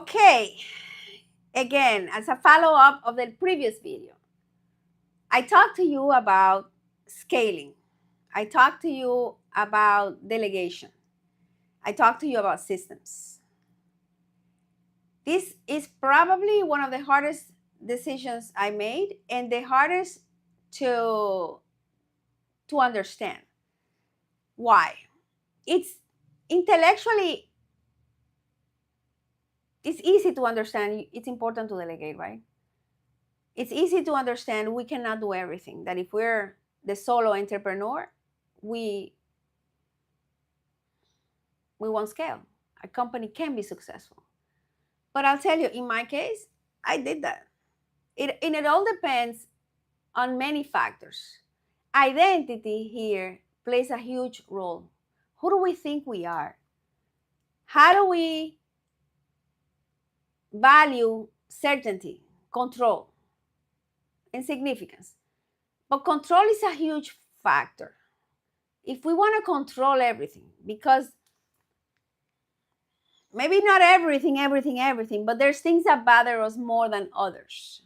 Okay, again, as a follow-up of the previous video, I talked to you about scaling. I talked to you about delegation. I talked to you about systems. This is probably one of the hardest decisions I made and the hardest to understand. Why? It's intellectually, it's easy to understand it's important to delegate, right? It's easy to understand we cannot do everything. That if we're the solo entrepreneur, we won't scale. A company can be successful. But I'll tell you, in my case, I did that. And it all depends on many factors. Identity here plays a huge role. Who do we think we are? How do we value certainty, control, and significance? But control is a huge factor. If we want to control everything, because maybe not everything, but there's things that bother us more than others.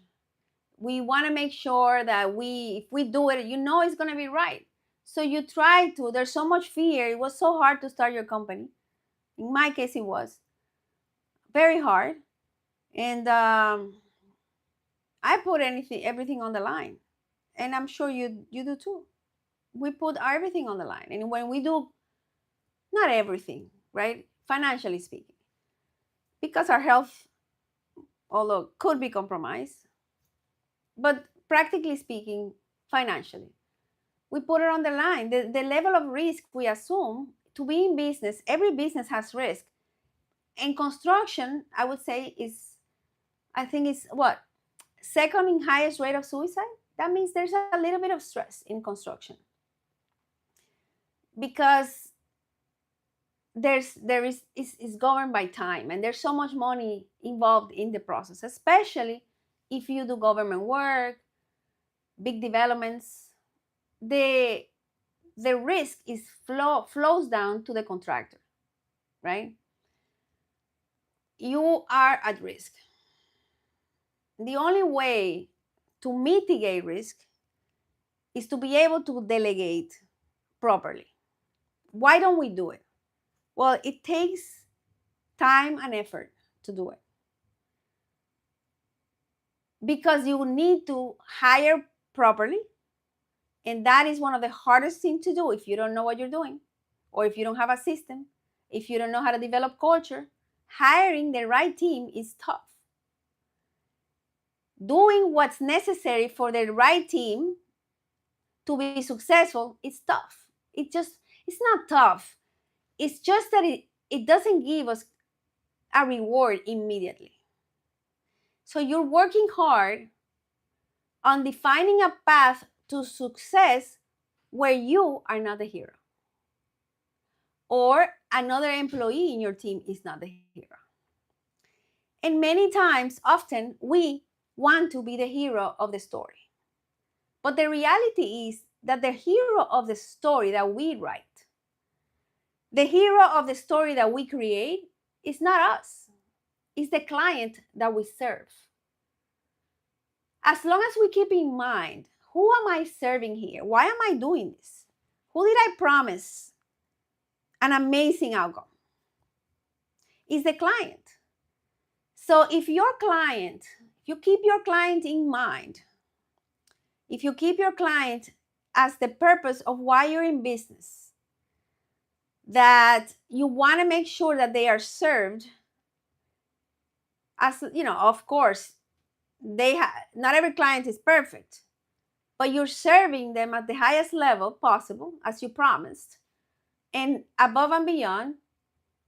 We want to make sure that if we do it, it's going to be right. So you try to, there's so much fear. It was so hard to start your company. In my case, it was very hard. And I put everything on the line. And I'm sure you do too. We put everything on the line. And when we do, not everything, right? Financially speaking, because our health, although could be compromised, but practically speaking, financially, we put it on the line. The level of risk we assume to be in business, every business has risk. And construction, I would say, I think it's what? Second in highest rate of suicide. That means there's a little bit of stress in construction. Because it's governed by time, and there's so much money involved in the process, especially if you do government work, big developments. The risk flows down to the contractor, right? You are at risk. The only way to mitigate risk is to be able to delegate properly. Why don't we do it? Well, it takes time and effort to do it. Because you need to hire properly. And that is one of the hardest things to do if you don't know what you're doing, or if you don't have a system, if you don't know how to develop culture. Hiring the right team is tough. Doing what's necessary for the right team to be successful is tough. It's not tough. It's just that it doesn't give us a reward immediately. So you're working hard on defining a path to success where you are not the hero, or another employee in your team is not the hero. And many times, often, we want to be the hero of the story. But the reality is that the hero of the story that we write, the hero of the story that we create, is not us. It's the client that we serve. As long as we keep in mind, who am I serving here? Why am I doing this? Who did I promise an amazing outcome? It's the client. So if you keep your client in mind, if you keep your client as the purpose of why you're in business, that you want to make sure that they are served, as of course, not every client is perfect, but you're serving them at the highest level possible, as you promised, and above and beyond.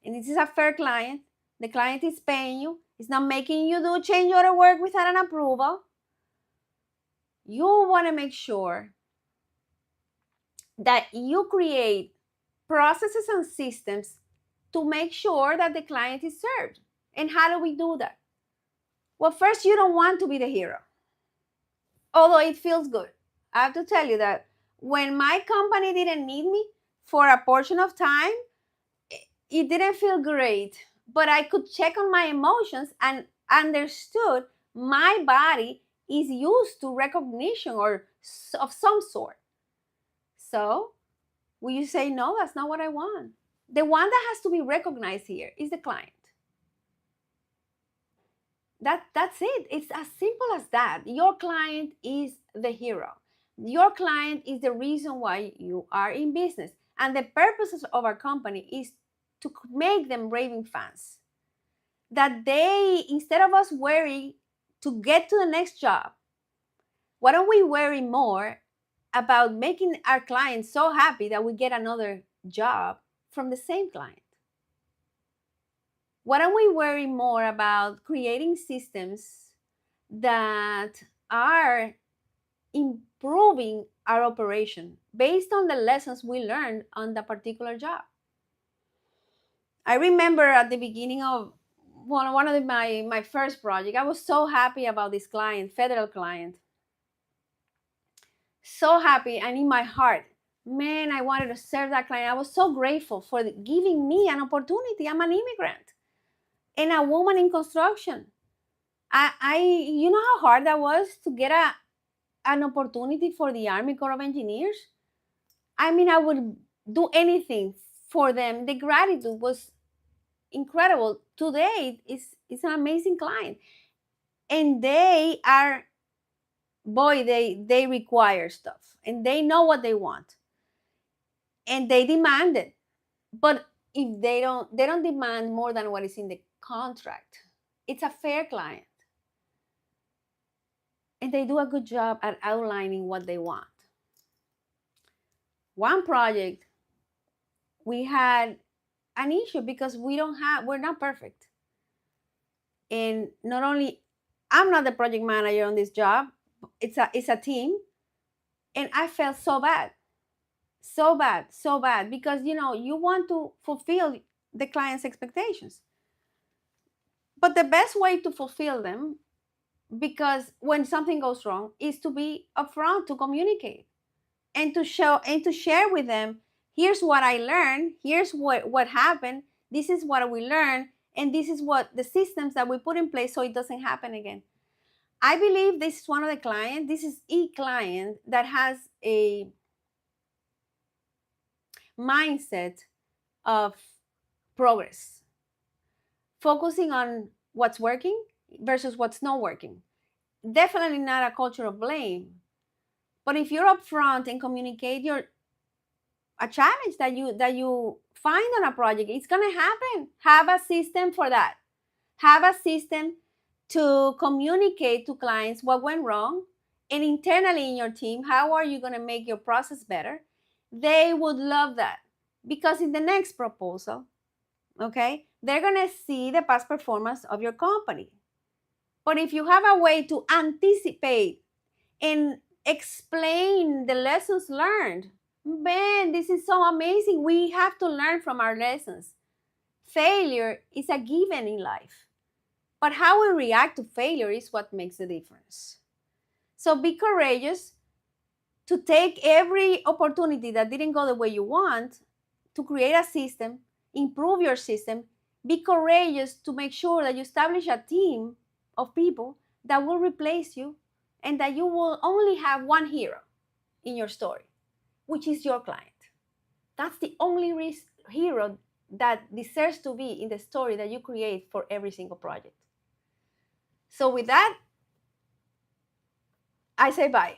And this is a fair client. The client is paying you. It's not making you do change order work without an approval. You want to make sure that you create processes and systems to make sure that the client is served. And how do we do that? Well, first, you don't want to be the hero, although it feels good. I have to tell you that when my company didn't need me for a portion of time, it didn't feel great. but I could check on my emotions and understood my body is used to recognition or of some sort. So will you say, no, that's not what I want? The one that has to be recognized here is the client. That's it. It's as simple as that. Your client is the hero. Your client is the reason why you are in business. And the purposes of our company is to make them raving fans. That they, instead of us worry to get to the next job, why don't we worry more about making our clients so happy that we get another job from the same client? Why don't we worry more about creating systems that are improving our operation based on the lessons we learned on the particular job? I remember at the beginning of one of my first project, I was so happy about this client, federal client. So happy, and in my heart, man, I wanted to serve that client. I was so grateful for giving me an opportunity. I'm an immigrant and a woman in construction. I you know how hard that was to get an opportunity for the Army Corps of Engineers? I mean, I would do anything for them. The gratitude was incredible. Today, it's an amazing client. And they are, boy, they require stuff. And they know what they want. And they demand it. But if they don't demand more than what is in the contract. It's a fair client. And they do a good job at outlining what they want. One project, we had an issue because we're not perfect. And not only I'm not the project manager on this job, it's a team. And I felt so bad. So bad, so bad, because you want to fulfill the client's expectations. But the best way to fulfill them, because when something goes wrong, is to be upfront, to communicate, and to show and to share with them, here's what I learned, here's what happened, this is what we learned, and this is what the systems that we put in place so it doesn't happen again. I believe this is one of the clients, this is a client that has a mindset of progress, focusing on what's working versus what's not working. Definitely not a culture of blame. But if you're upfront and communicate a challenge that you find on a project, it's gonna happen. Have a system for that. Have a system to communicate to clients what went wrong, and internally in your team, how are you gonna make your process better? They would love that, because in the next proposal, okay, they're gonna see the past performance of your company. But if you have a way to anticipate and explain the lessons learned, man, this is so amazing. We have to learn from our lessons. Failure is a given in life, but how we react to failure is what makes the difference. So be courageous to take every opportunity that didn't go the way you want, to create a system, improve your system. Be courageous to make sure that you establish a team of people that will replace you, and that you will only have one hero in your story, which is your client. That's the only hero that deserves to be in the story that you create for every single project. So with that, I say bye.